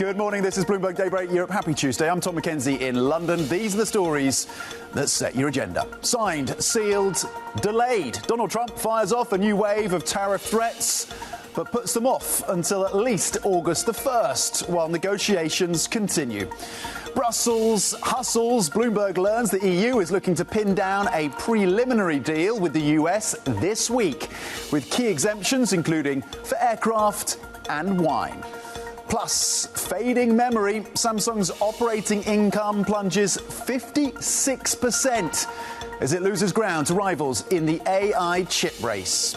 Good morning, this is Bloomberg Daybreak Europe. Happy Tuesday. I'm Tom McKenzie in London. These are the stories that set your agenda. Signed, sealed, delayed. Donald Trump fires off a new wave of tariff threats, but puts them off until at least August the 1st, while negotiations continue. Brussels hustles. Bloomberg learns the EU is looking to pin down a preliminary deal with the US this week, with key exemptions including for aircraft and wine. Plus, fading memory, Samsung's operating income plunges 56% as it loses ground to rivals in the AI chip race.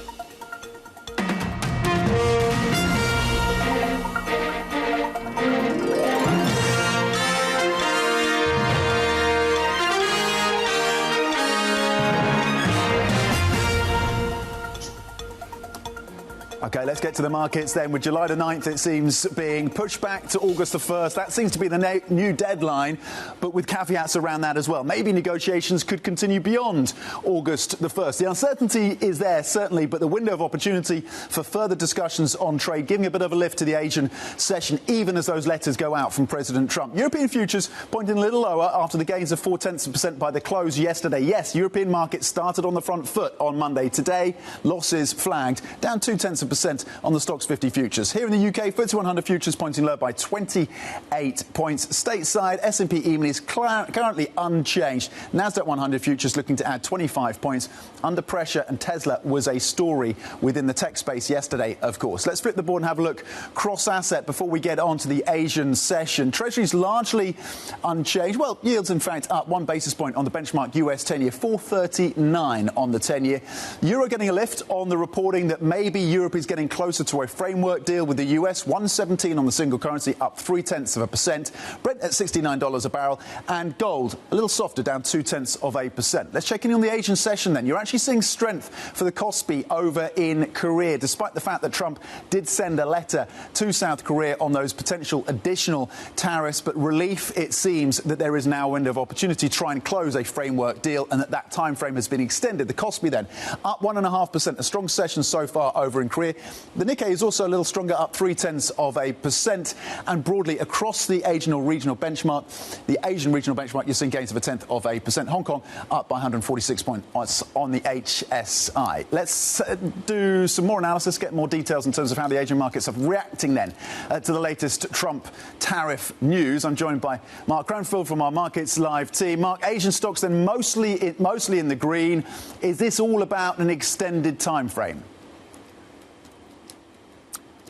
OK, let's get to the markets then. With July the 9th, it seems, being pushed back to August the 1st. That seems to be the new deadline, but with caveats around that as well. Maybe negotiations could continue beyond August the 1st. The uncertainty is there, certainly, but the window of opportunity for further discussions on trade giving a bit of a lift to the Asian session, even as those letters go out from President Trump. European futures pointing a little lower after the gains of 0.4% by the close yesterday. Yes, European markets started on the front foot on Monday. Today, losses flagged, down 0.2% on the Stocks 50 futures. Here in the UK, FTSE 100 futures pointing lower by 28 points. Stateside, S&P E-mini is currently unchanged. Nasdaq 100 futures looking to add 25 points. Under pressure, and Tesla was a story within the tech space yesterday, of course. Let's flip the board and have a look cross-asset before we get on to the Asian session. Treasuries largely unchanged. Well, yields, in fact, up 1 basis point on the benchmark US 10-year, 4.39 on the 10-year. Euro getting a lift on the reporting that maybe Europe is getting closer to a framework deal with the US. 117 on the single currency, up 0.3%. Brent at $69 a barrel, and gold a little softer, down 0.2%. Let's check in on the Asian session then. You're actually seeing strength for the Kospi over in Korea, despite the fact that Trump did send a letter to South Korea on those potential additional tariffs. But relief, it seems that there is now a window of opportunity to try and close a framework deal, and that time frame has been extended. The Kospi then up 1.5%, a strong session so far over in Korea. The Nikkei is also a little stronger, up 0.3%, and broadly across the Asian regional benchmark, you're seeing gains of 0.1%. Hong Kong up by 146 points on the HSI. Let's do some more analysis, get more details in terms of how the Asian markets are reacting then to the latest Trump tariff news. I'm joined by Mark Cranfield from our Markets Live team. Mark, Asian stocks then mostly in the green. Is this all about an extended time frame?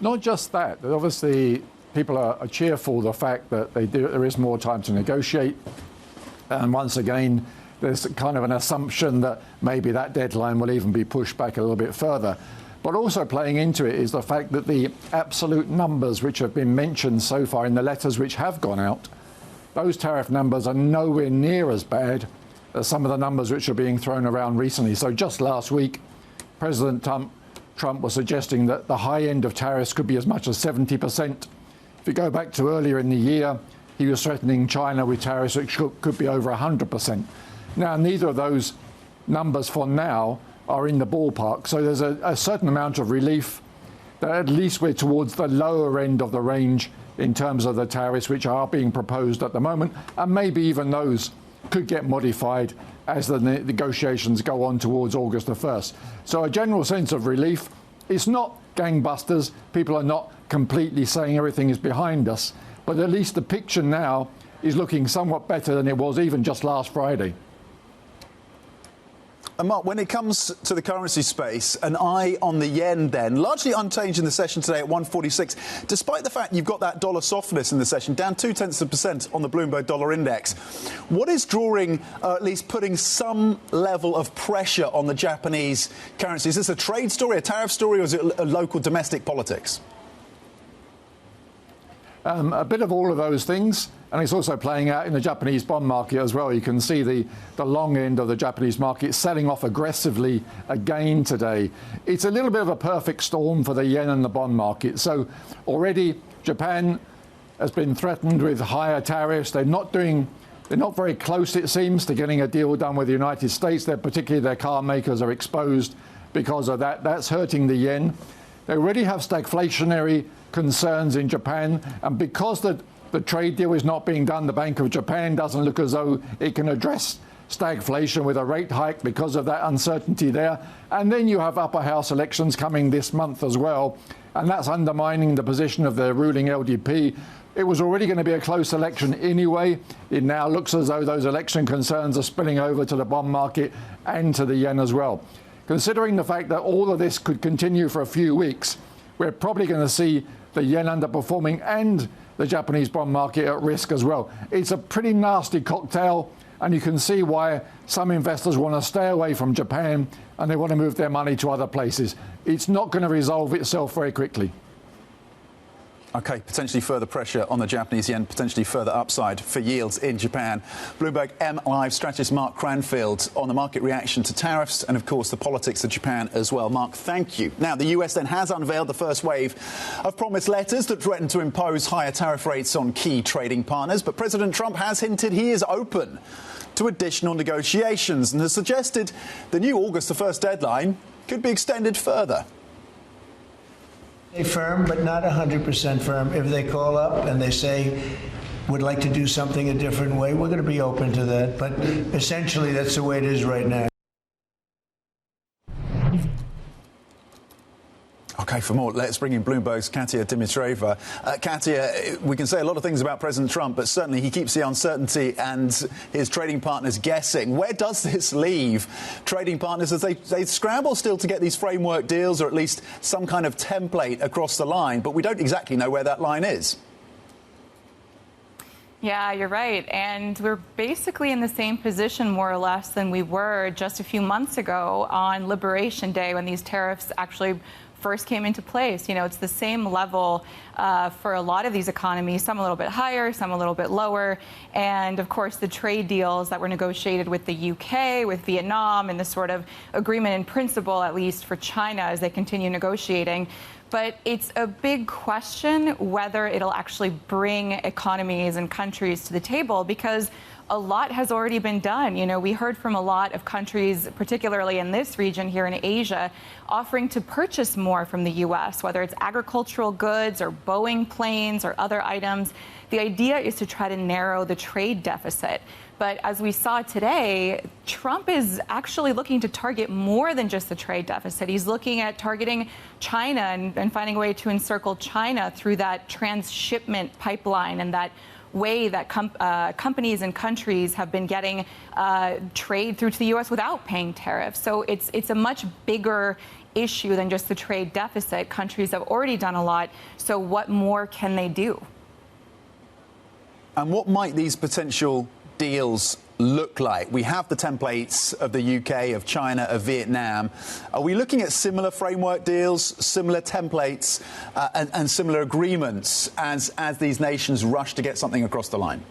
Not just that, but obviously people are cheerful the fact that there is more time to negotiate. And once again, there's kind of an assumption that maybe that deadline will even be pushed back a little bit further. But also playing into it is the fact that the absolute numbers which have been mentioned so far in the letters which have gone out, those tariff numbers are nowhere near as bad as some of the numbers which are being thrown around recently. So just last week, President Trump was suggesting that the high end of tariffs could be as much as 70%. If you go back to earlier in the year, he was threatening China with tariffs which could be over 100%. Now, neither of those numbers for now are in the ballpark. So there's a certain amount of relief that at least we're towards the lower end of the range in terms of the tariffs which are being proposed at the moment. And maybe even those could get modified as the negotiations go on towards August the 1st. So a general sense of relief. It's not gangbusters. People are not completely saying everything is behind us. But at least the picture now is looking somewhat better than it was even just last Friday. And Mark, when it comes to the currency space, an eye on the yen then, largely unchanged in the session today at 146, despite the fact you've got that dollar softness in the session, down 0.2% on the Bloomberg Dollar Index. What is drawing, at least putting some level of pressure on the Japanese currency? Is this a trade story, a tariff story, or is it a local domestic politics? A bit of all of those things, and it's also playing out in the Japanese bond market as well. You can see the long end of the Japanese market selling off aggressively again today. It's a little bit of a perfect storm for the yen and the bond market. So already Japan has been threatened with higher tariffs. They're not very close, it seems, to getting a deal done with the United States. Particularly their car makers are exposed because of that. That's hurting the yen. They already have stagflationary concerns in Japan. And because the trade deal is not being done, the Bank of Japan doesn't look as though it can address stagflation with a rate hike because of that uncertainty there. And then you have upper house elections coming this month as well, and that's undermining the position of the ruling LDP. It was already going to be a close election anyway. It now looks as though those election concerns are spilling over to the bond market and to the yen as well. Considering the fact that all of this could continue for a few weeks, we're probably going to see the yen underperforming and the Japanese bond market at risk as well. It's a pretty nasty cocktail, and you can see why some investors want to stay away from Japan and they want to move their money to other places. It's not going to resolve itself very quickly. OK, potentially further pressure on the Japanese yen, potentially further upside for yields in Japan. Bloomberg M Live strategist Mark Cranfield on the market reaction to tariffs and, of course, the politics of Japan as well. Mark, thank you. Now, the US then has unveiled the first wave of promised letters that threaten to impose higher tariff rates on key trading partners. But President Trump has hinted he is open to additional negotiations and has suggested the new August the 1st deadline could be extended further. Firm, but not 100% firm. If they call up and they say, would like to do something a different way, we're going to be open to that. But essentially, that's the way it is right now. OK, for more, let's bring in Bloomberg's Katia Dimitrieva. Katia, we can say a lot of things about President Trump, but certainly he keeps the uncertainty and his trading partners guessing. Where does this leave trading partners as they scramble still to get these framework deals or at least some kind of template across the line? But we don't exactly know where that line is. Yeah, you're right. And we're basically in the same position, more or less, than we were just a few months ago on Liberation Day when these tariffs actually first came into place. You know, it's the same level for a lot of these economies, some a little bit higher, some a little bit lower. And of course, the trade deals that were negotiated with the UK, with Vietnam, and the sort of agreement in principle, at least for China, as they continue negotiating. But it's a big question whether it'll actually bring economies and countries to the table, because a lot has already been done. You know, we heard from a lot of countries, particularly in this region here in Asia, offering to purchase more from the U.S., whether it's agricultural goods or Boeing planes or other items. The idea is to try to narrow the trade deficit. But as we saw today, Trump is actually looking to target more than just the trade deficit. He's looking at targeting China and finding a way to encircle China through that transshipment pipeline and that way that companies and countries have been getting trade through to the U.S. without paying tariffs. So it's a much bigger issue than just the trade deficit. Countries have already done a lot. So what more can they do? And what might these potential deals look like? We have the templates of the UK, of China, of Vietnam. Are we looking at similar framework deals, similar templates and similar agreements as these nations rush to get something across the line?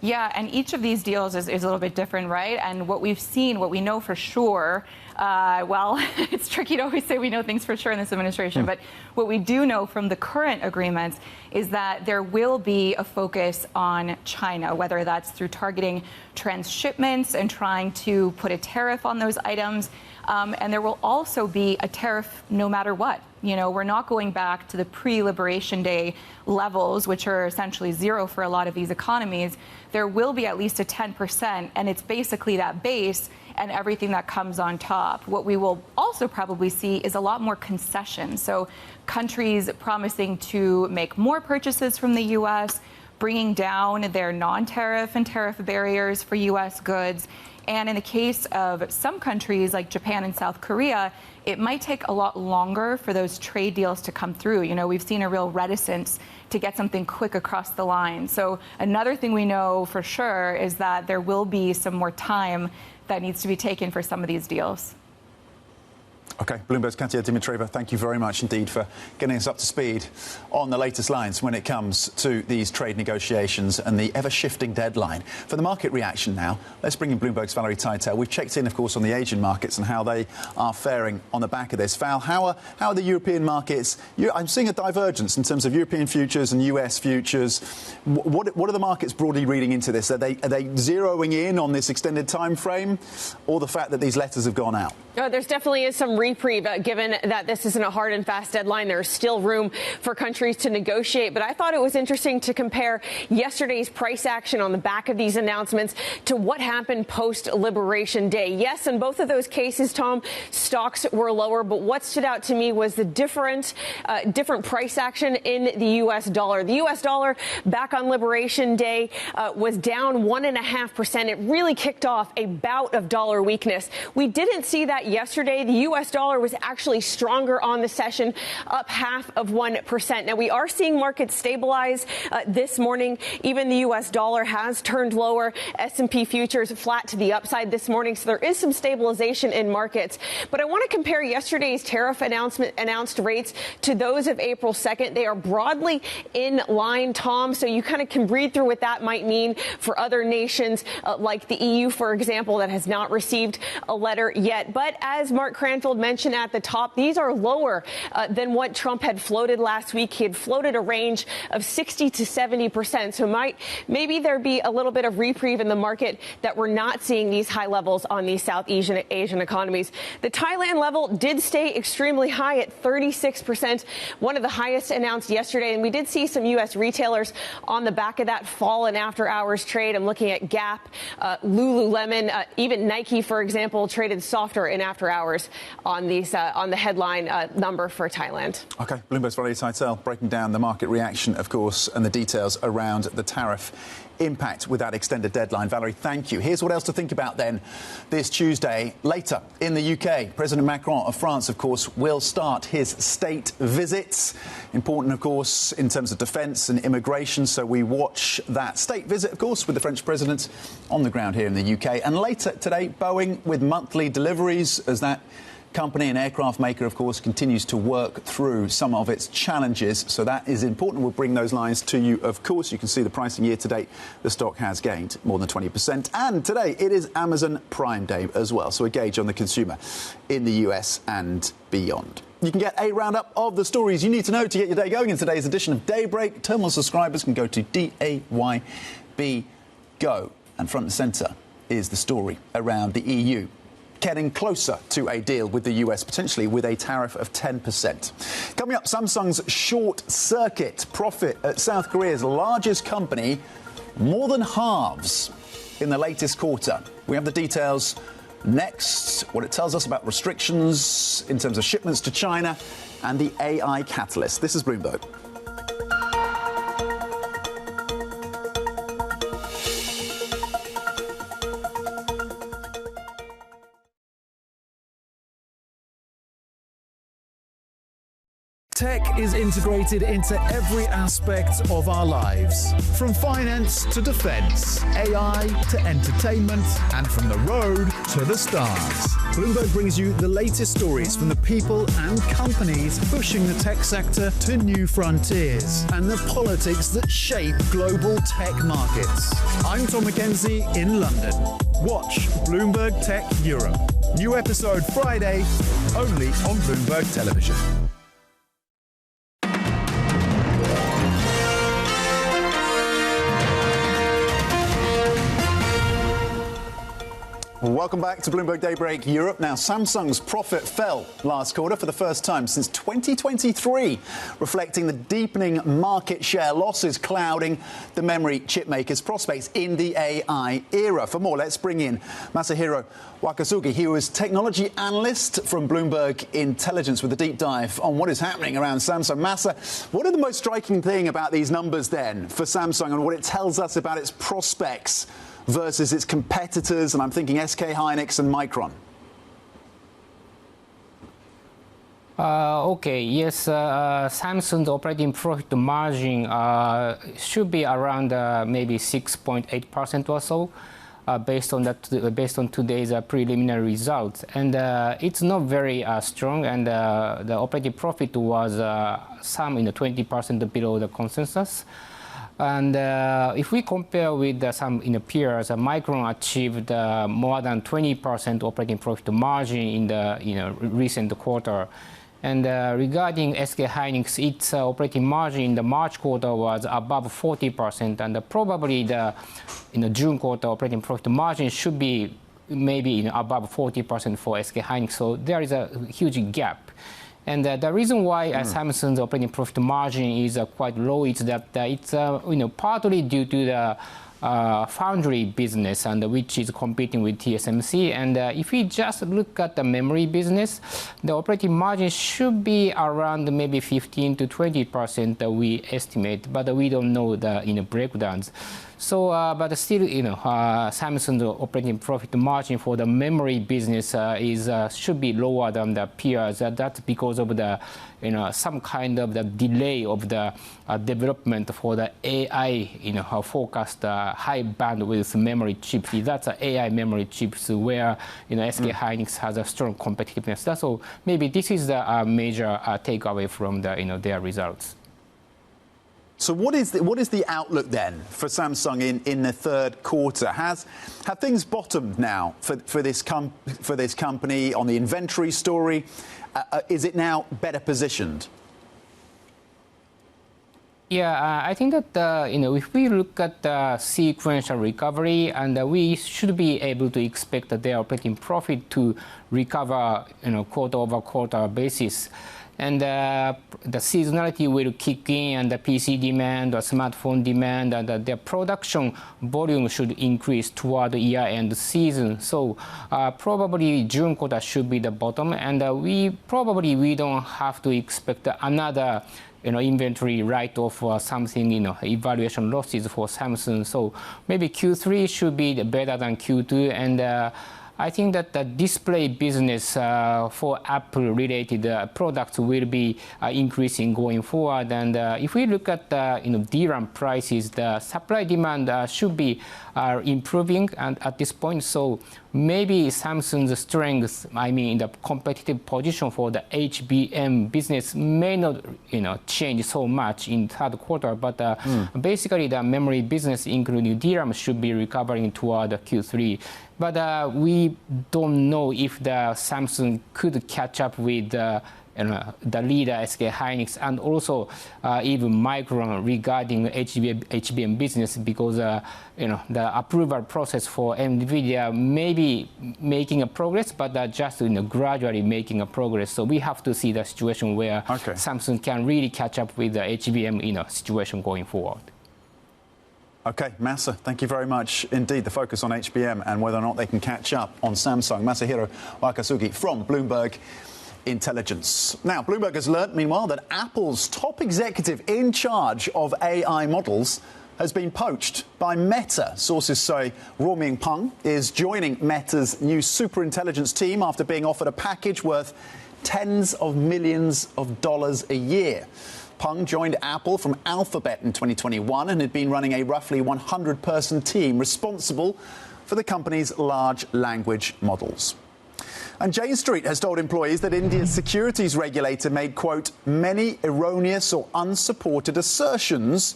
Yeah, and each of these deals is a little bit different, right? And what we've seen, what we know for sure, well, it's tricky to always say we know things for sure in this administration, but what we do know from the current agreements is that there will be a focus on China, whether that's through targeting transshipments and trying to put a tariff on those items. And there will also be a tariff no matter what. You know, we're not going back to the pre-Liberation Day levels, which are essentially zero for a lot of these economies. There will be at least a 10%, and it's basically that base and everything that comes on top. What we will also probably see is a lot more concessions. So countries promising to make more purchases from the U.S., bringing down their non-tariff and tariff barriers for U.S. goods. And in the case of some countries like Japan and South Korea, it might take a lot longer for those trade deals to come through. You know, we've seen a real reticence to get something quick across the line. So another thing we know for sure is that there will be some more time that needs to be taken for some of these deals. OK, Bloomberg's Katia Dimitrieva, thank you very much indeed for getting us up to speed on the latest lines when it comes to these trade negotiations and the ever-shifting deadline. For the market reaction now, let's bring in Bloomberg's Valerie Teitel. We've checked in, of course, on the Asian markets and how they are faring on the back of this. Val, how are the European markets? I'm seeing a divergence in terms of European futures and US futures. What are the markets broadly reading into this? Are they zeroing in on this extended time frame or the fact that these letters have gone out? There's definitely some reprieve, given that this isn't a hard and fast deadline. There's still room for countries to negotiate. But I thought it was interesting to compare yesterday's price action on the back of these announcements to what happened post-Liberation Day. Yes, in both of those cases, Tom, stocks were lower. But what stood out to me was the different price action in the U.S. dollar. The U.S. dollar back on Liberation Day was down 1.5%. It really kicked off a bout of dollar weakness. We didn't see that yesterday. The U.S. dollar was actually stronger on the session, up 0.5%. Now, we are seeing markets stabilize this morning. Even the U.S. dollar has turned lower. S&P futures flat to the upside this morning. So there is some stabilization in markets. But I want to compare yesterday's tariff announced rates to those of April 2nd. They are broadly in line, Tom. So you kind of can read through what that might mean for other nations like the EU, for example, that has not received a letter yet. But as Mark Cranfield mentioned at the top, these are lower than what Trump had floated last week. He had floated a range of 60 to 70%. So maybe there be a little bit of reprieve in the market that we're not seeing these high levels on these South Asian economies. The Thailand level did stay extremely high at 36%, one of the highest announced yesterday. And we did see some U.S. retailers on the back of that fall in after-hours trade. I'm looking at Gap, Lululemon, even Nike, for example, traded softer in after hours on the headline number for Thailand. OK, Bloomberg's Valerie Teitel breaking down the market reaction, of course, and the details around the tariff impact with that extended deadline. Valerie, thank you. Here's what else to think about then this Tuesday. Later in the UK, President Macron of France, of course, will start his state visits. Important, of course, in terms of defence and immigration. So we watch that state visit, of course, with the French president on the ground here in the UK. And later today, Boeing with monthly deliveries as that company and aircraft maker, of course, continues to work through some of its challenges. So that is important. We'll bring those lines to you, of course. You can see the pricing year to date. The stock has gained more than 20%. And today it is Amazon Prime Day as well. So a gauge on the consumer in the US and beyond. You can get a roundup of the stories you need to know to get your day going in today's edition of Daybreak. Terminal subscribers can go to DAYB Go. And front and centre is the story around the EU getting closer to a deal with the US, potentially with a tariff of 10%. Coming up, Samsung's short circuit profit at South Korea's largest company more than halves in the latest quarter. We have the details next, what it tells us about restrictions in terms of shipments to China and the AI catalyst. This is Bloomberg. Tech is integrated into every aspect of our lives, from finance to defense, AI to entertainment, and from the road to the stars. Bloomberg brings you the latest stories from the people and companies pushing the tech sector to new frontiers and the politics that shape global tech markets. I'm Tom McKenzie in London. Watch Bloomberg Tech Europe. New episode Friday, only on Bloomberg Television. Welcome back to Bloomberg Daybreak Europe. Now, Samsung's profit fell last quarter for the first time since 2023, reflecting the deepening market share losses clouding the memory chip maker's prospects in the AI era. For more, let's bring in Masahiro Wakasugi. He was technology analyst from Bloomberg Intelligence with a deep dive on what is happening around Samsung. Masa, what are the most striking thing about these numbers then for Samsung and what it tells us about its prospects versus its competitors, and I'm thinking SK Hynix and Micron? Samsung's operating profit margin should be around maybe 6.8% or so, based on today's preliminary results, and it's not very strong, and the operating profit was some 20% below the consensus. And if we compare with some peers, Micron achieved more than 20% operating profit margin in the recent quarter. And regarding SK Hynix, its operating margin in the March quarter was above 40%, and probably the June quarter operating profit margin should be maybe above 40% for SK Hynix. So there is a huge gap. And the reason why Samsung's operating profit margin is quite low is that it's partly due to the foundry business, and which is competing with TSMC. And if we just look at the memory business, the operating margin should be around maybe 15 to 20% that we estimate, but we don't know the breakdowns. So, but still, Samsung's operating profit margin for the memory business should be lower than the peers. That's because of the, some kind of the delay of the development for the AI, forecast high bandwidth memory chips. That's AI memory chips where, SK Hynix has a strong competitiveness. That's all. Maybe this is the major takeaway from the, their results. So what is the outlook then for Samsung in the third quarter? Have things bottomed now for this company on the inventory story? Is it now better positioned? Yeah, I think that if we look at the sequential recovery, and we should be able to expect that their operating profit to recover, quarter-over-quarter basis. And the seasonality will kick in, and the PC demand, the smartphone demand, and the production volume should increase toward the year-end season. So probably June quarter should be the bottom, and we don't have to expect another inventory write-off or something, evaluation losses for Samsung. So maybe Q3 should be better than Q2, and I think that the display business for Apple-related products will be increasing going forward. And if we look at DRAM prices, the supply-demand should be improving at this point. So maybe Samsung's strength, in the competitive position for the HBM business may not, change so much in third quarter. But basically, the memory business, including DRAM, should be recovering toward Q3. But we don't know if the Samsung could catch up with the leader SK Hynix and also even Micron regarding HBM business, because the approval process for NVIDIA may be making a progress, but just gradually making a progress. So we have to see the situation where Samsung can really catch up with the HBM situation going forward. OK, Masa, thank you very much indeed. The focus on HBM and whether or not they can catch up on Samsung. Masahiro Wakasugi from Bloomberg Intelligence. Now, Bloomberg has learnt, meanwhile, that Apple's top executive in charge of AI models has been poached by Meta. Sources say Ruoming Peng is joining Meta's new superintelligence team after being offered a package worth tens of millions of dollars a year. Peng joined Apple from Alphabet in 2021 and had been running a roughly 100-person team responsible for the company's large language models. And Jane Street has told employees that India's securities regulator made, quote, many erroneous or unsupported assertions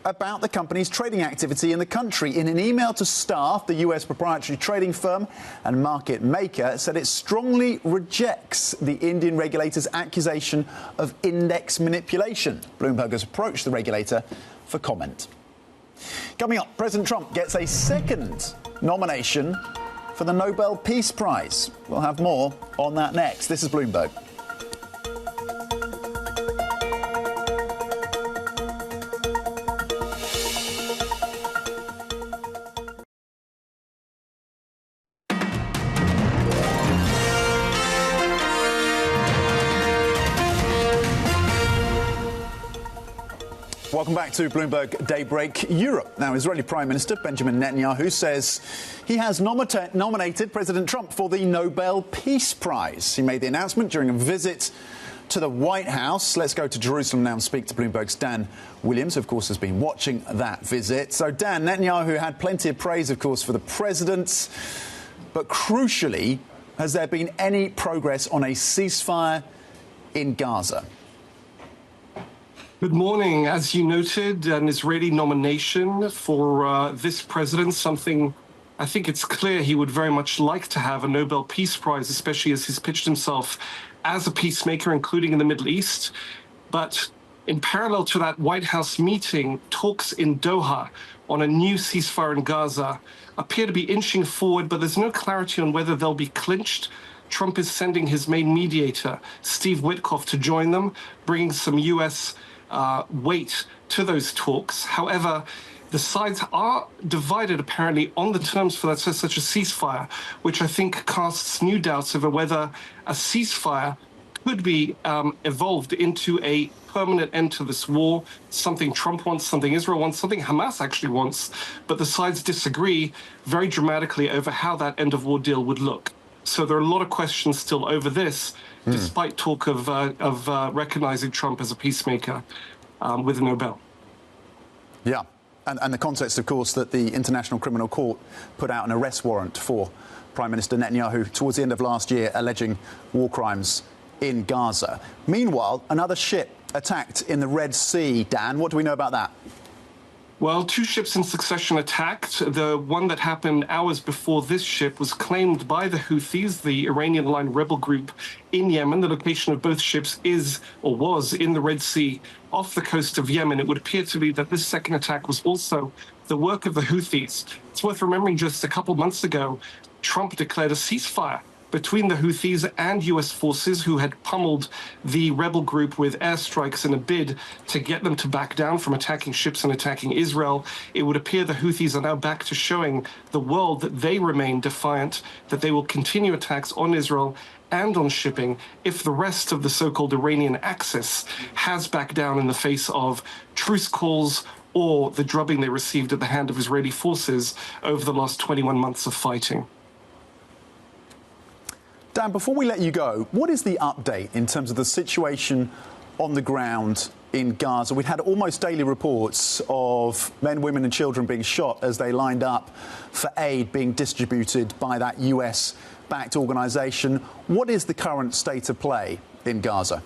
about the company's trading activity in the country. In an email to staff, the US proprietary trading firm and market maker said it strongly rejects the Indian regulator's accusation of index manipulation. Bloomberg has approached the regulator for comment. Coming up, President Trump gets a second nomination for the Nobel Peace Prize. We'll have more on that next. This is Bloomberg. Welcome back to Bloomberg Daybreak Europe. Now, Israeli Prime Minister Benjamin Netanyahu says he has nominated President Trump for the Nobel Peace Prize. He made the announcement during a visit to the White House. Let's go to Jerusalem now and speak to Bloomberg's Dan Williams, who, of course, has been watching that visit. So, Dan, Netanyahu had plenty of praise, of course, for the president. But crucially, has there been any progress on a ceasefire in Gaza? Good morning. As you noted, an Israeli nomination for this president, something I think it's clear he would very much like to have, a Nobel Peace Prize, especially as he's pitched himself as a peacemaker, including in the Middle East. But In parallel to that White House meeting, talks in Doha on a new ceasefire in Gaza appear to be inching forward, but there's no clarity on whether they'll be clinched. Trump is sending his main mediator, Steve Witkoff, to join them, bringing some U.S. weight to those talks. However, the sides are divided, apparently, on the terms for that, such a ceasefire, which I think casts new doubts over whether a ceasefire could be evolved into a permanent end to this war, something Trump wants, something Israel wants, something Hamas actually wants. But the sides disagree very dramatically over how that end of war deal would look. So there are a lot of questions still over this, despite talk of recognizing Trump as a peacemaker with a Nobel. Yeah. And the context, of course, that the International Criminal Court put out an arrest warrant for Prime Minister Netanyahu towards the end of last year, alleging war crimes in Gaza. Meanwhile, another ship attacked in the Red Sea. Dan, what do we know about that? Well, two ships in succession attacked. The one that happened hours before this ship was claimed by the Houthis, the Iranian-aligned rebel group in Yemen. The location of both ships is or was in the Red Sea off the coast of Yemen. It would appear to be that this second attack was also the work of the Houthis. It's worth remembering just a couple months ago, Trump declared a ceasefire between the Houthis and U.S. forces who had pummeled the rebel group with airstrikes in a bid to get them to back down from attacking ships and attacking Israel. It would appear the Houthis are now back to showing the world that they remain defiant, that they will continue attacks on Israel and on shipping if the rest of the so-called Iranian axis has backed down in the face of truce calls or the drubbing they received at the hand of Israeli forces over the last 21 months of fighting. Dan, before we let you go, what is the update in terms of the situation on the ground in Gaza? We've had almost daily reports of men, women and children being shot as they lined up for aid being distributed by that US-backed organisation. What is the current state of play in Gaza?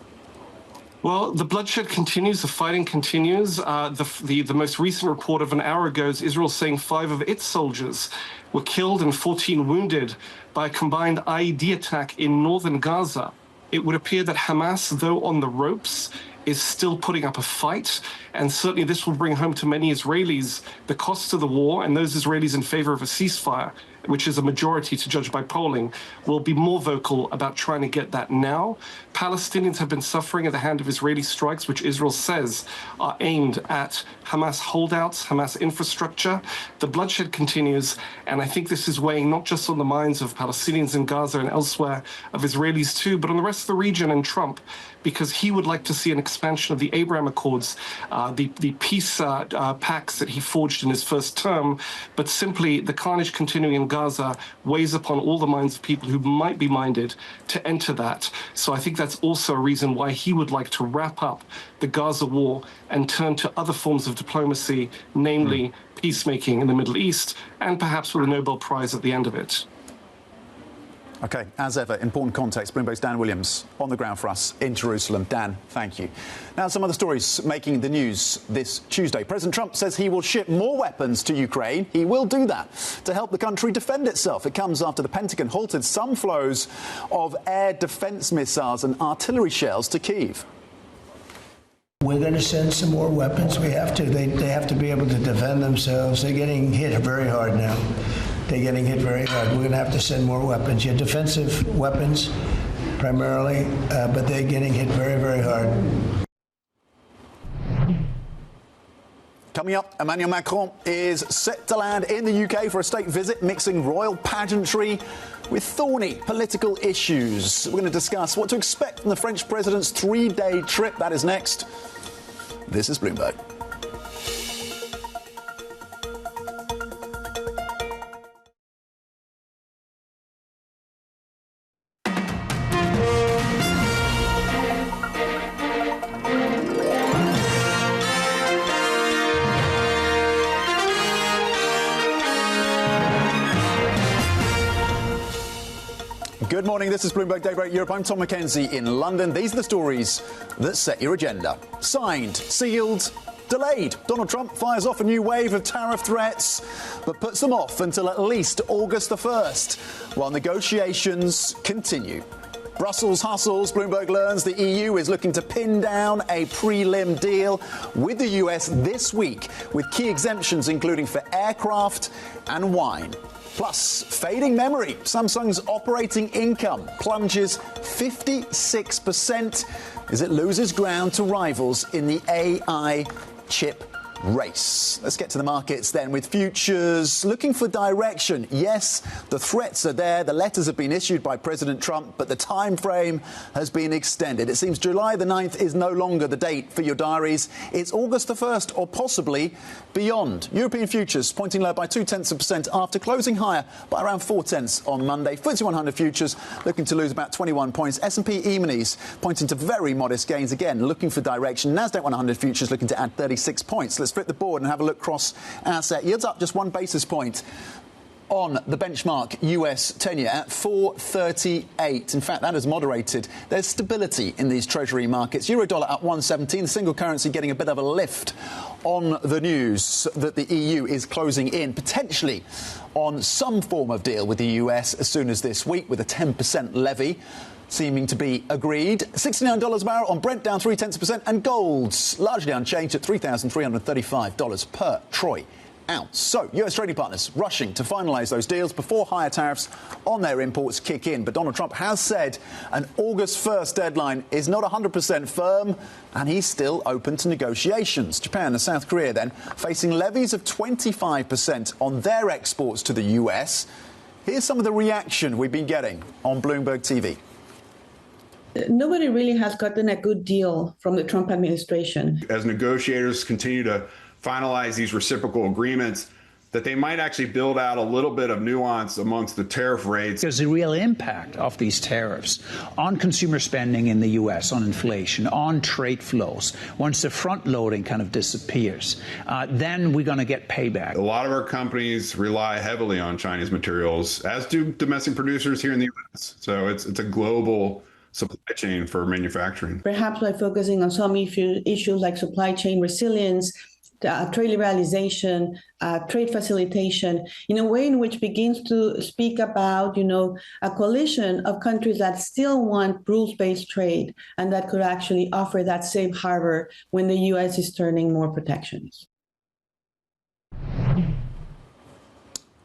Well, the bloodshed continues, the fighting continues. The most recent report of an hour ago is Israel saying 5 of its soldiers were killed and 14 wounded by a combined IED attack in northern Gaza. It would appear that Hamas, though on the ropes, is still putting up a fight. And certainly this will bring home to many Israelis the cost of the war, and those Israelis in favor of a ceasefire, which is a majority to judge by polling, will be more vocal about trying to get that now. Palestinians have been suffering at the hand of Israeli strikes, which Israel says are aimed at Hamas holdouts, Hamas infrastructure. The bloodshed continues, and I think this is weighing not just on the minds of Palestinians in Gaza and elsewhere, of Israelis too, but on the rest of the region and Trump, because he would like to see an expansion of the Abraham Accords, the peace pacts that he forged in his first term, but simply the carnage continuing in Gaza weighs upon all the minds of people who might be minded to enter that. So I think that's also a reason why he would like to wrap up the Gaza war and turn to other forms of diplomacy, namely peacemaking in the Middle East, and perhaps with a Nobel Prize at the end of it. OK, as ever, important context. Bloomberg's Dan Williams on the ground for us in Jerusalem. Dan, thank you. Now, some other stories making the news this Tuesday. President Trump says he will ship more weapons to Ukraine. He will do that to help the country defend itself. It comes after the Pentagon halted some flows of air defense missiles and artillery shells to Kyiv. We're going to send some more weapons. We have to. They have to be able to defend themselves. They're getting hit very hard now. They're getting hit very hard. We're going to have to send more weapons. Yeah, defensive weapons primarily, but they're getting hit very, very hard. Coming up, Emmanuel Macron is set to land in the UK for a state visit, mixing royal pageantry with thorny political issues. We're going to discuss what to expect from the French president's 3-day trip. That is next. This is Bloomberg. Good morning. This is Bloomberg Daybreak Europe. I'm Tom McKenzie in London. These are the stories that set your agenda. Signed, sealed, delayed. Donald Trump fires off a new wave of tariff threats, but puts them off until at least August the 1st, while negotiations continue. Brussels hustles. Bloomberg learns the EU is looking to pin down a prelim deal with the US this week, with key exemptions including for aircraft and wine. Plus, fading memory. Samsung's operating income plunges 56% as it loses ground to rivals in the AI chip race. Let's get to the markets then, with futures looking for direction. Yes, the threats are there. The letters have been issued by President Trump, but the time frame has been extended. It seems July the 9th is no longer the date for your diaries. It's August the 1st or possibly beyond. European futures pointing lower by 0.2% after closing higher by around 0.4 on Monday. FTSE 100 futures looking to lose about 21 points. S&P E-minis pointing to very modest gains again, looking for direction. Nasdaq 100 futures looking to add 36 points. Let's flip the board and have a look across asset yields, up just 1 basis point on the benchmark US 10-year at 4.38. In fact, that has moderated. There's stability in these treasury markets. Euro-dollar at 1.17. The single currency getting a bit of a lift on the news that the EU is closing in potentially on some form of deal with the US as soon as this week, with a 10% levy seeming to be agreed. $69 a barrel on Brent, down 0.3%, and gold's largely unchanged at $3,335 per troy ounce. So, US trading partners rushing to finalise those deals before higher tariffs on their imports kick in. But Donald Trump has said an August 1st deadline is not 100% firm, and he's still open to negotiations. Japan and South Korea then facing levies of 25% on their exports to the US. Here's some of the reaction we've been getting on Bloomberg TV. Nobody really has gotten a good deal from the Trump administration. As negotiators continue to finalize these reciprocal agreements, that they might actually build out a little bit of nuance amongst the tariff rates. There's a real impact of these tariffs on consumer spending in the U.S., on inflation, on trade flows. Once the front loading kind of disappears, then we're going to get payback. A lot of our companies rely heavily on Chinese materials, as do domestic producers here in the U.S. So it's a global supply chain for manufacturing. Perhaps by focusing on some issues like supply chain resilience, trade liberalization, trade facilitation, in a way in which begins to speak about, a coalition of countries that still want rules-based trade and that could actually offer that safe harbor when the U.S. is turning more protectionist.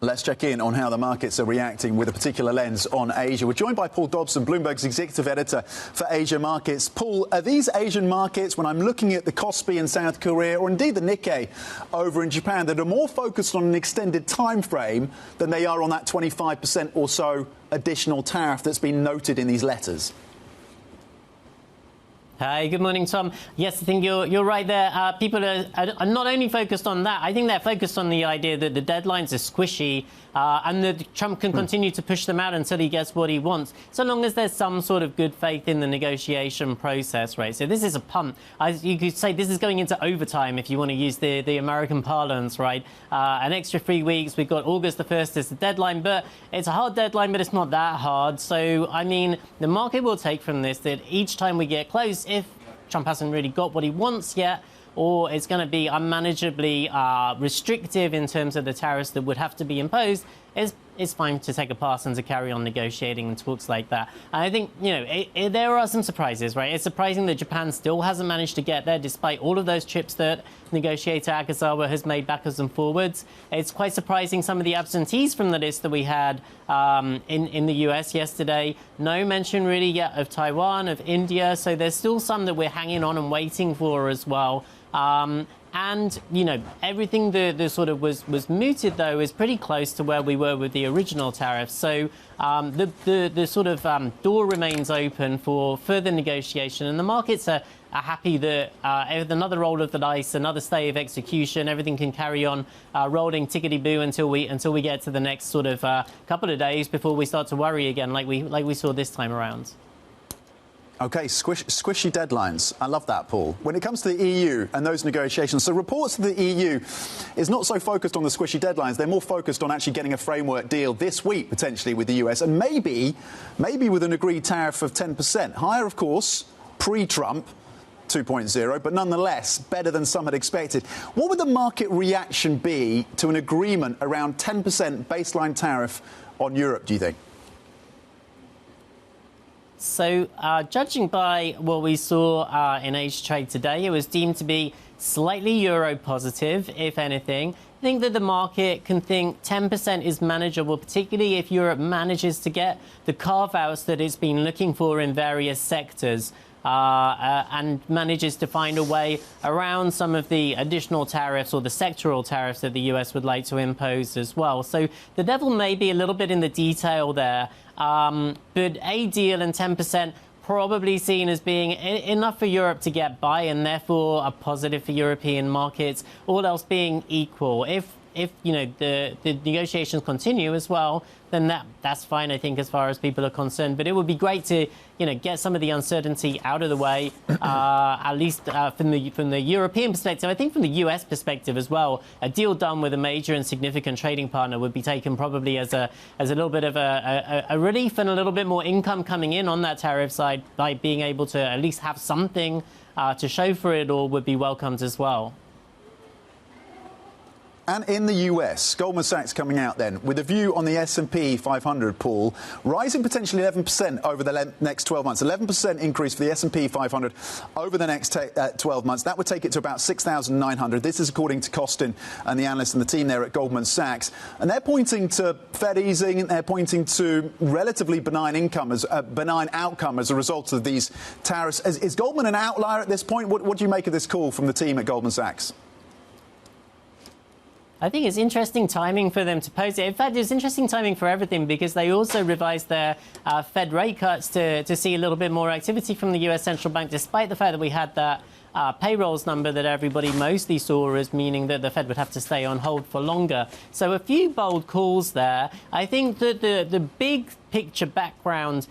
Let's check in on how the markets are reacting with a particular lens on Asia. We're joined by Paul Dobson, Bloomberg's executive editor for Asia markets. Paul, are these Asian markets, when I'm looking at the Kospi in South Korea or indeed the Nikkei over in Japan, that are more focused on an extended time frame than they are on that 25% or so additional tariff that's been noted in these letters? Hi, good morning, Tom. Yes, I think you're right there. People are not only focused on that, I think they're focused on the idea that the deadlines are squishy and that Trump can continue to push them out until he gets what he wants, so long as there's some sort of good faith in the negotiation process, right? So this is a punt. You could say this is going into overtime if you want to use the American parlance, right? An extra 3 weeks. We've got August the 1st as the deadline, but it's a hard deadline, but it's not that hard. So, I mean, the market will take from this that each time we get close, if Trump hasn't really got what he wants yet, or it's going to be unmanageably restrictive in terms of the tariffs that would have to be imposed, it's fine to take a pass and to carry on negotiating and talks like that. And I think, there are some surprises, right? It's surprising that Japan still hasn't managed to get there despite all of those trips that negotiator Akazawa has made backwards and forwards. It's quite surprising some of the absentees from the list that we had in the US yesterday. No mention really yet of Taiwan, of India. So there's still some that we're hanging on and waiting for as well. And, everything that sort of was mooted, though, is pretty close to where we were with the original tariffs. So the sort of door remains open for further negotiation. And the markets are happy that another roll of the dice, another stay of execution, everything can carry on rolling tickety-boo until we get to the next sort of couple of days before we start to worry again, like we saw this time around. OK, squishy deadlines. I love that, Paul. When it comes to the EU and those negotiations, so reports that the EU is not so focused on the squishy deadlines. They're more focused on actually getting a framework deal this week, potentially, with the US, and maybe with an agreed tariff of 10%. Higher, of course, pre-Trump 2.0, but nonetheless better than some had expected. What would the market reaction be to an agreement around 10% baseline tariff on Europe, do you think? So judging by what we saw in Asia trade today, it was deemed to be slightly euro positive, if anything. I think that the market can think 10% is manageable, particularly if Europe manages to get the carve-outs that it's been looking for in various sectors. And manages to find a way around some of the additional tariffs or the sectoral tariffs that the US would like to impose as well. So the devil may be a little bit in the detail there, but a deal and 10% probably seen as being enough for Europe to get by and therefore a positive for European markets, all else being equal. If you know the negotiations continue as well, then that's fine, I think, as far as people are concerned. But it would be great to get some of the uncertainty out of the way, at least from the European perspective. I think from the US perspective as well, a deal done with a major and significant trading partner would be taken probably as a little bit of a relief and a little bit more income coming in on that tariff side by being able to at least have something to show for it all would be welcomed as well. And in the US, Goldman Sachs coming out then with a view on the S&P 500, Paul, rising potentially 11% over the next 12 months. 11% increase for the S&P 500 over the next 12 months. That would take it to about 6,900. This is according to Costin and the analyst and the team there at Goldman Sachs. And they're pointing to Fed easing, and they're pointing to relatively benign outcome as a result of these tariffs. Is Goldman an outlier at this point? What do you make of this call from the team at Goldman Sachs? I think it's interesting timing for them to pose it. In fact, it's interesting timing for everything because they also revised their Fed rate cuts to see a little bit more activity from the US Central Bank, despite the fact that we had that payrolls number that everybody mostly saw as meaning that the Fed would have to stay on hold for longer. So a few bold calls there. I think that the big picture background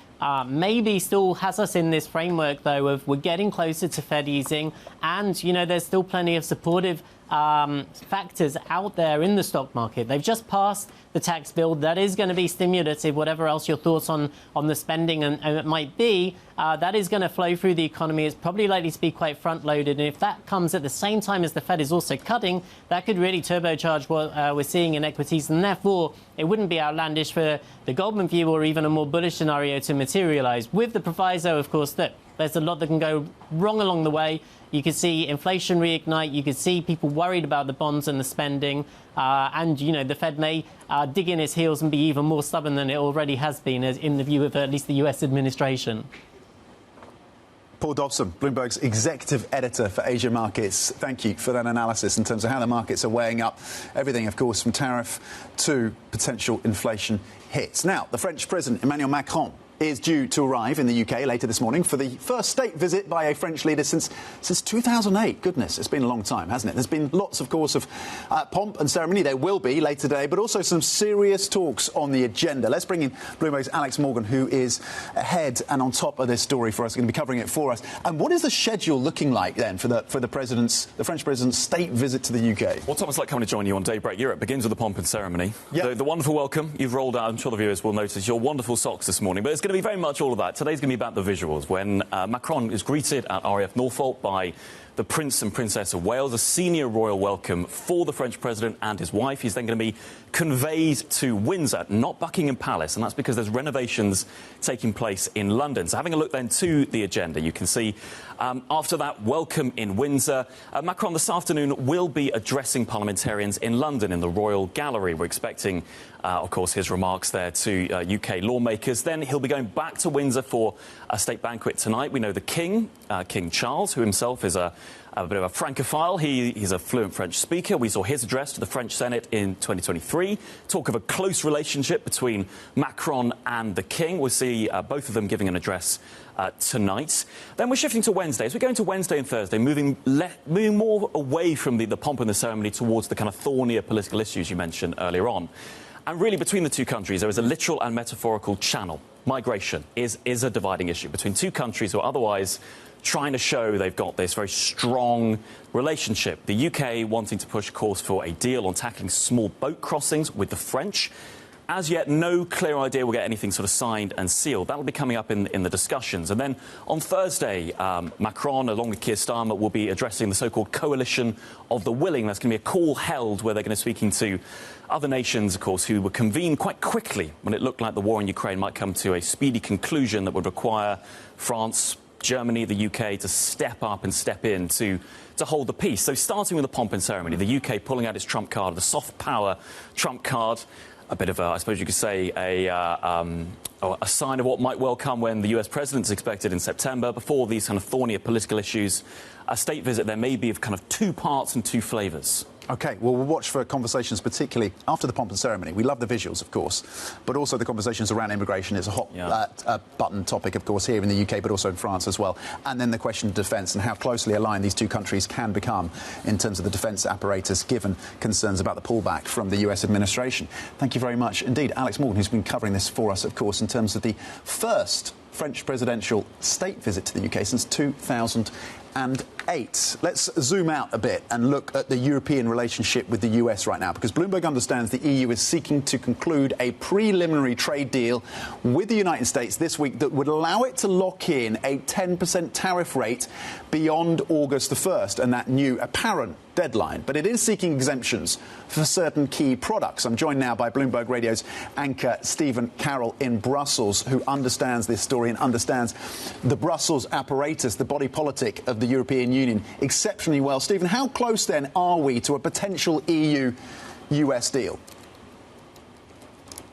maybe still has us in this framework, though, of we're getting closer to Fed easing and, there's still plenty of supportive factors out there in the stock market. They've just passed the tax bill. That is going to be stimulative, whatever else your thoughts on the spending and it might be. That is going to flow through the economy. It's probably likely to be quite front-loaded. And if that comes at the same time as the Fed is also cutting, that could really turbocharge what we're seeing in equities. And therefore, it wouldn't be outlandish for the Goldman view or even a more bullish scenario to materialize, with the proviso, of course, that there's a lot that can go wrong along the way. You could see inflation reignite. You could see people worried about the bonds and the spending. And, the Fed may dig in its heels and be even more stubborn than it already has been, as in the view of at least the US administration. Paul Dobson, Bloomberg's executive editor for Asia markets. Thank you for that analysis in terms of how the markets are weighing up everything, of course, from tariff to potential inflation hits. Now, the French President, Emmanuel Macron, is due to arrive in the UK later this morning for the first state visit by a French leader since 2008. Goodness, it's been a long time, hasn't it? There's been lots, of course, of pomp and ceremony. There will be later today, but also some serious talks on the agenda. Let's bring in Bloomberg's Alex Morgan, who is ahead and on top of this story for us, going to be covering it for us. And what is the schedule looking like then for the French president's state visit to the UK? Well, Tom, it's like coming to join you on Daybreak Europe. Begins with the pomp and ceremony. Yep. The wonderful welcome you've rolled out. I'm sure the viewers will notice your wonderful socks this morning. But it's going to be very much all of that. Today's going to be about the visuals. When Macron is greeted at RAF Norfolk by the Prince and Princess of Wales, a senior royal welcome for the French president and his wife. He's then going to be conveyed to Windsor, not Buckingham Palace, and that's because there's renovations taking place in London. So having a look then to the agenda, you can see after that welcome in Windsor, Macron this afternoon will be addressing parliamentarians in London in the Royal Gallery. We're expecting, of course, his remarks there to UK lawmakers. Then he'll be going back to Windsor for a state banquet tonight. We know the King, King Charles, who himself is a bit of a Francophile. He's a fluent French speaker. We saw his address to the French Senate in 2023. Talk of a close relationship between Macron and the King. We'll see both of them giving an address tonight. Then we're shifting to Wednesday. As we go into Wednesday and Thursday, moving more away from the pomp and the ceremony towards the kind of thornier political issues you mentioned earlier on. And really, between the two countries, there is a literal and metaphorical channel. Migration is a dividing issue between two countries who are otherwise trying to show they've got this very strong relationship. The UK wanting to push course for a deal on tackling small boat crossings with the French. As yet, no clear idea we'll get anything sort of signed and sealed. That'll be coming up in the discussions. And then on Thursday, Macron, along with Keir Starmer, will be addressing the so-called coalition of the willing. That's going to be a call held where they're going to be speaking to other nations, of course, who were convened quite quickly when it looked like the war in Ukraine might come to a speedy conclusion that would require France, Germany, the UK to step up and step in to hold the peace. So starting with the pomp and ceremony, the UK pulling out its trump card, the soft power trump card, a bit of, I suppose you could say, a sign of what might well come when the US president is expected in September. Before these kind of thornier political issues, a state visit there may be of kind of two parts and two flavours. OK, well, we'll watch for conversations, particularly after the pomp and ceremony. We love the visuals, of course, but also the conversations around immigration is a hot button topic, of course, here in the UK, but also in France as well. And then the question of defence and how closely aligned these two countries can become in terms of the defence apparatus, given concerns about the pullback from the US administration. Thank you very much indeed, Alex Morgan, who's been covering this for us, of course, in terms of the first French presidential state visit to the UK since 2008. Let's zoom out a bit and look at the European relationship with the US right now, because Bloomberg understands the EU is seeking to conclude a preliminary trade deal with the United States this week that would allow it to lock in a 10% tariff rate beyond August the 1st and that new apparent deadline. But it is seeking exemptions for certain key products. I'm joined now by Bloomberg Radio's anchor Stephen Carroll in Brussels, who understands this story and understands the Brussels apparatus, the body politic of the European Union, exceptionally well. Stephen, how close then are we to a potential EU-US deal?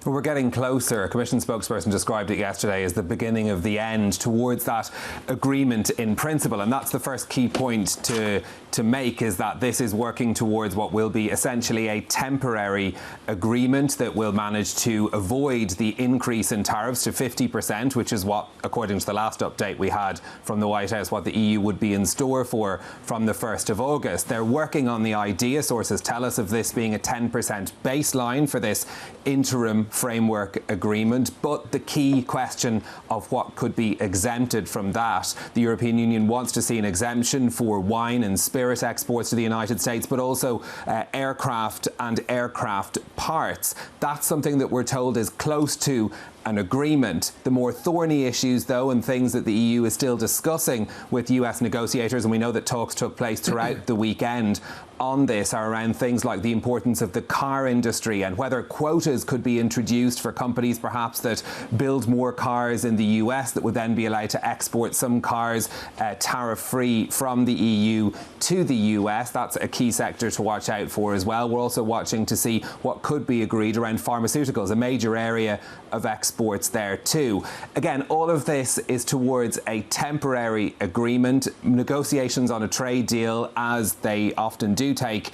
Well, we're getting closer. A Commission spokesperson described it yesterday as the beginning of the end towards that agreement in principle. And that's the first key point to make, is that this is working towards what will be essentially a temporary agreement that will manage to avoid the increase in tariffs to 50%, which is what, according to the last update we had from the White House, what the EU would be in store for from the 1st of August. They're working on the idea, sources tell us, of this being a 10% baseline for this interim framework agreement, but the key question of what could be exempted from that. The European Union wants to see an exemption for wine and spirit exports to the United States, but also aircraft and aircraft parts. That's something that we're told is close to an agreement. The more thorny issues, though, and things that the EU is still discussing with US negotiators, and we know that talks took place throughout the weekend on this, are around things like the importance of the car industry and whether quotas could be introduced for companies perhaps that build more cars in the US that would then be allowed to export some cars tariff-free from the EU to the US. That's a key sector to watch out for as well. We're also watching to see what could be agreed around pharmaceuticals, a major area of exports there too. Again, all of this is towards a temporary agreement. Negotiations on a trade deal, as they often do take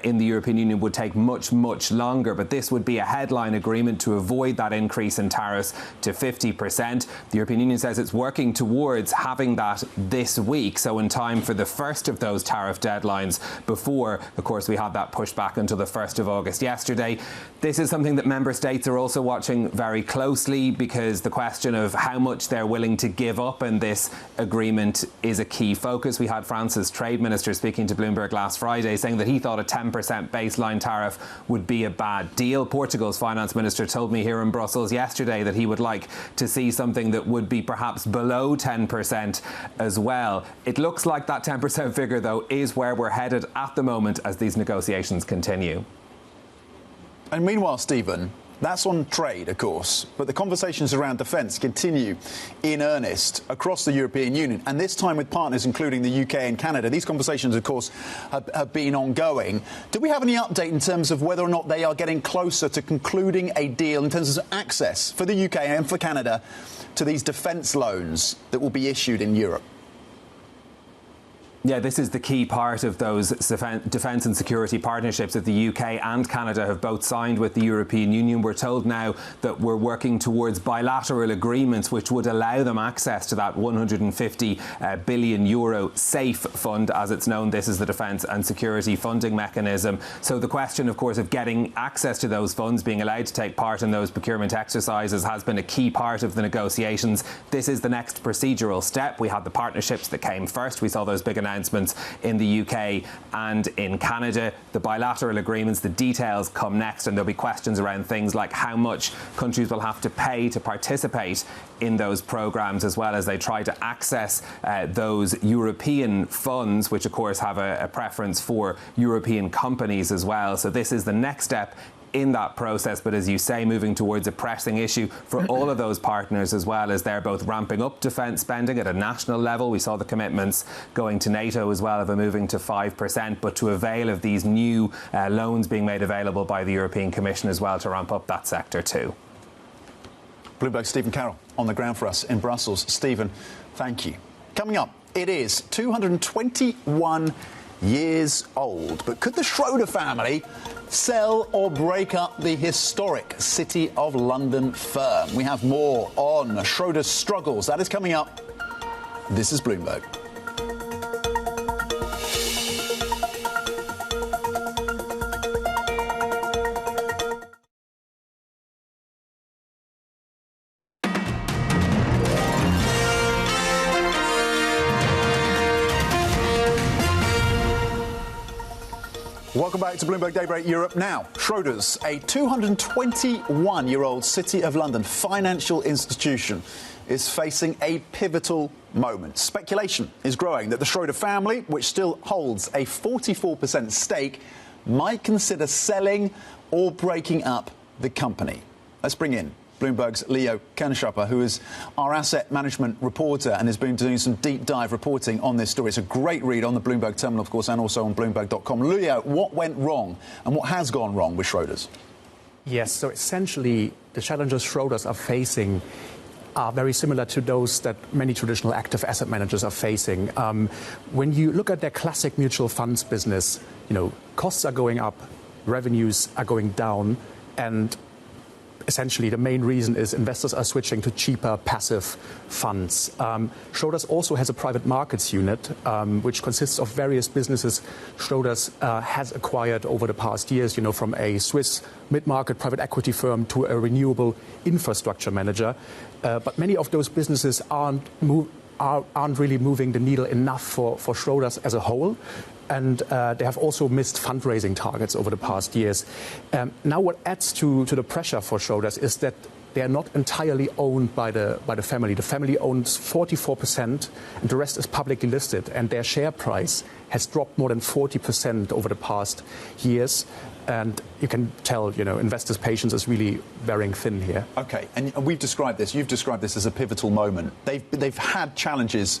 in the European Union, would take much, much longer. But this would be a headline agreement to avoid that increase in tariffs to 50%. The European Union says it's working towards having that this week, so in time for the first of those tariff deadlines before, of course, we had that pushed back until the 1st of August yesterday. This is something that member states are also watching very closely, because the question of how much they're willing to give up in this agreement is a key focus. We had France's trade minister speaking to Bloomberg last Friday saying that he thought a 10% baseline tariff would be a bad deal. Portugal's finance minister told me here in Brussels yesterday that he would like to see something that would be perhaps below 10% as well. It looks like that 10% figure, though, is where we're headed at the moment as these negotiations continue. And meanwhile, Stephen, that's on trade, of course, but the conversations around defence continue in earnest across the European Union, and this time with partners including the UK and Canada. These conversations, of course, have been ongoing. Do we have any update in terms of whether or not they are getting closer to concluding a deal in terms of access for the UK and for Canada to these defence loans that will be issued in Europe? Yeah, this is the key part of those defence and security partnerships that the UK and Canada have both signed with the European Union. We're told now that we're working towards bilateral agreements which would allow them access to that €150 billion SAFE fund, as it's known. This is the defence and security funding mechanism. So the question, of course, of getting access to those funds, being allowed to take part in those procurement exercises, has been a key part of the negotiations. This is the next procedural step. We had the partnerships that came first. We saw those big announcements announcements in the UK and in Canada. The bilateral agreements, the details come next, and there'll be questions around things like how much countries will have to pay to participate in those programs, as well as they try to access those European funds, which of course have a preference for European companies as well. So this is the next step in that process, but as you say, moving towards a pressing issue for all of those partners, as well as they're both ramping up defence spending at a national level. We saw the commitments going to NATO as well of a moving to 5%, but to avail of these new loans being made available by the European Commission as well to ramp up that sector too. Bloomberg's Stephen Carroll on the ground for us in Brussels. Stephen, thank you. Coming up, it is 221 years old. But could the Schroder family sell or break up the historic City of London firm? We have more on Schroder's struggles. That is coming up. This is Bloomberg. Welcome back to Bloomberg Daybreak Europe. Now, Schroder's, a 221-year-old City of London financial institution, is facing a pivotal moment. Speculation is growing that the Schroder family, which still holds a 44% stake, might consider selling or breaking up the company. Let's bring in Bloomberg's Leo Kernschapper, who is our asset management reporter and has been doing some deep dive reporting on this story. It's a great read on the Bloomberg terminal, of course, and also on Bloomberg.com. Leo, what went wrong and what has gone wrong with Schroder's? Yes, so essentially the challenges Schroder's are facing are very similar to those that many traditional active asset managers are facing. When you look at their classic mutual funds business, costs are going up, revenues are going down, and essentially the main reason is investors are switching to cheaper passive funds. Schroder's also has a private markets unit, which consists of various businesses Schroder's has acquired over the past years, from a Swiss mid-market private equity firm to a renewable infrastructure manager. But many of those businesses aren't really moving the needle enough for Schroder's as a whole. And they have also missed fundraising targets over the past years. Now, what adds to the pressure for Schroder's is that they are not entirely owned by the family. The family owns 44%, and the rest is publicly listed. And their share price has dropped more than 40% over the past years. And you can tell, investors' patience is really wearing thin here. OK, and we've described this. You've described this as a pivotal moment. They've had challenges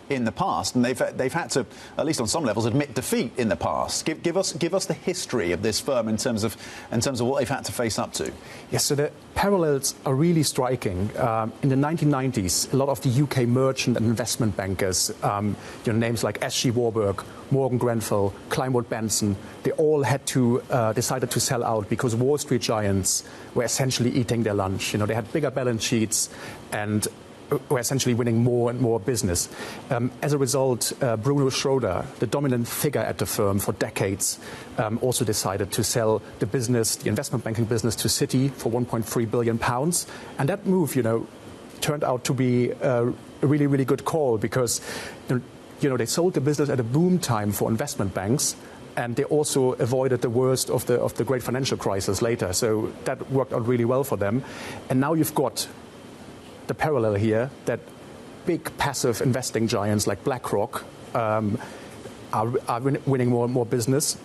in the past, and they've had to, at least on some levels, admit defeat in the past. Give us the history of this firm in terms of what they've had to face up to. Yes, so the parallels are really striking. In the 1990s, a lot of the UK merchant and investment bankers, names like S.G. Warburg, Morgan Grenfell, Kleinwood Benson, they all had to decided to sell out because Wall Street giants were essentially eating their lunch. They had bigger balance sheets and were essentially winning more and more business. As a result, Bruno Schroder, the dominant figure at the firm for decades, also decided to sell the business, the investment banking business, to Citi for £1.3 billion. And that move, turned out to be a really, really good call because, they sold the business at a boom time for investment banks. And they also avoided the worst of the great financial crisis later. So that worked out really well for them. And now you've got the parallel here that big passive investing giants like BlackRock are winning more and more business.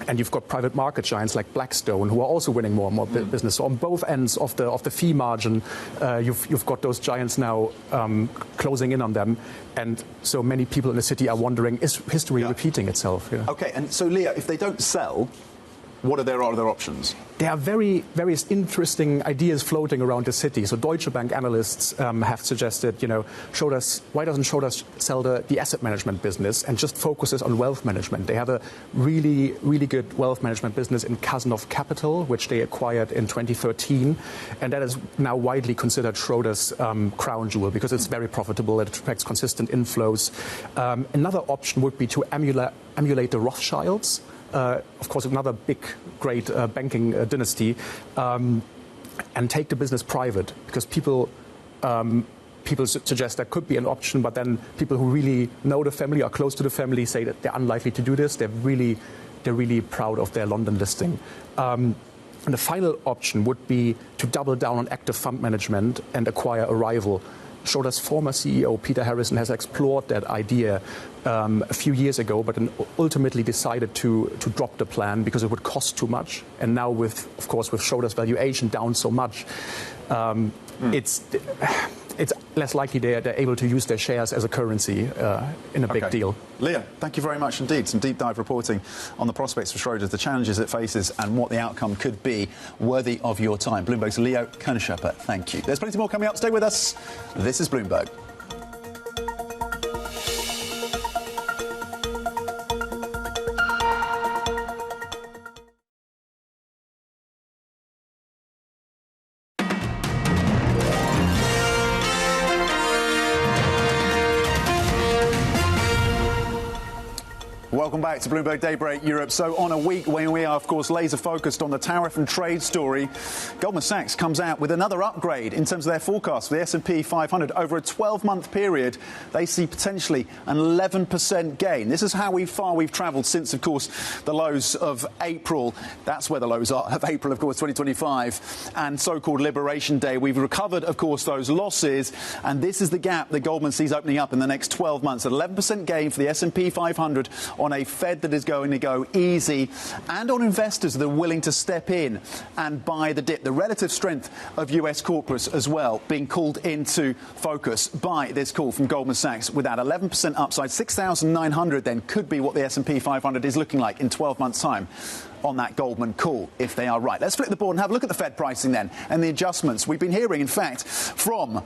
And you've got private market giants like Blackstone who are also winning more and more business. So on both ends of the fee margin, you've got those giants now closing in on them. And so many people in the city are wondering, is history repeating itself? OK, and so, Leo, if they don't sell, what are their other options? There are various interesting ideas floating around the city. So Deutsche Bank analysts have suggested, why doesn't Schroder's sell the asset management business and just focuses on wealth management? They have a really, really good wealth management business in Cazenove Capital, which they acquired in 2013. And that is now widely considered Schroder's crown jewel because it's very profitable. It attracts consistent inflows. Another option would be to emulate the Rothschilds. Of course, another big, great banking dynasty, and take the business private because people people suggest that could be an option, but then people who really know the family, are close to the family, say that they're unlikely to do this. They're really proud of their London listing. And the final option would be to double down on active fund management and acquire a rival. Schroder's former CEO, Peter Harrison, has explored that idea a few years ago, but then ultimately decided to drop the plan because it would cost too much. And now, with Schroder's valuation down so much, it's less likely they're able to use their shares as a currency in a big deal. Leo, thank you very much indeed. Some deep dive reporting on the prospects for Schroder, the challenges it faces, and what the outcome could be, worthy of your time. Bloomberg's Leo Koenigschepper, thank you. There's plenty more coming up. Stay with us. This is Bloomberg. Welcome back to Bloomberg Daybreak Europe. So on a week when we are, of course, laser focused on the tariff and trade story, Goldman Sachs comes out with another upgrade in terms of their forecast for the S&P 500. Over a 12-month period, they see potentially an 11% gain. This is how far we've travelled since, of course, the lows of April. That's where the lows are, of April, of course, 2025, and so-called Liberation Day. We've recovered, of course, those losses, and this is the gap that Goldman sees opening up in the next 12 months. An 11% gain for the S&P 500 on a Fed that is going to go easy, and on investors that are willing to step in and buy the dip. The relative strength of US corporates as well being called into focus by this call from Goldman Sachs. With that 11% upside, 6,900 then could be what the S&P 500 is looking like in 12 months' time on that Goldman call, if they are right. Let's flip the board and have a look at the Fed pricing then and the adjustments. We've been hearing, in fact, from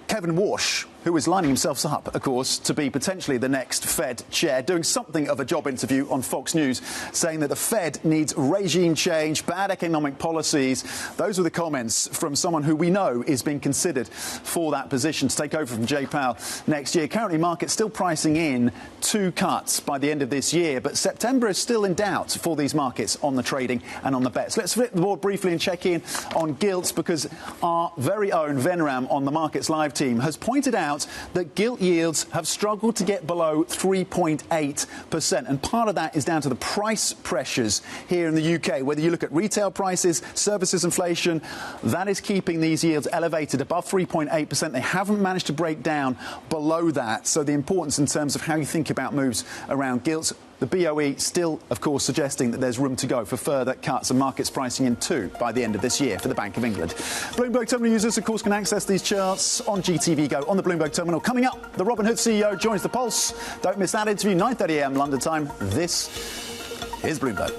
Kevin Warsh, who is lining himself up, of course, to be potentially the next Fed chair, doing something of a job interview on Fox News, saying that the Fed needs regime change, bad economic policies. Those were the comments from someone who we know is being considered for that position to take over from Jay Powell next year. Currently, markets still pricing in 2 cuts by the end of this year, but September is still in doubt for these markets on the trading and on the bets. Let's flip the board briefly and check in on gilts, because our very own Veneram on the Markets Live team has pointed out that gilt yields have struggled to get below 3.8%. And part of that is down to the price pressures here in the UK. Whether you look at retail prices, services inflation, that is keeping these yields elevated above 3.8%. They haven't managed to break down below that. So the importance in terms of how you think about moves around gilts. The BOE still, of course, suggesting that there's room to go for further cuts, and markets pricing in 2 by the end of this year for the Bank of England. Bloomberg Terminal users, of course, can access these charts on GTV Go on the Bloomberg Terminal. Coming up, the Robinhood CEO joins the Pulse. Don't miss that interview, 9:30 a.m. London time. This is Bloomberg.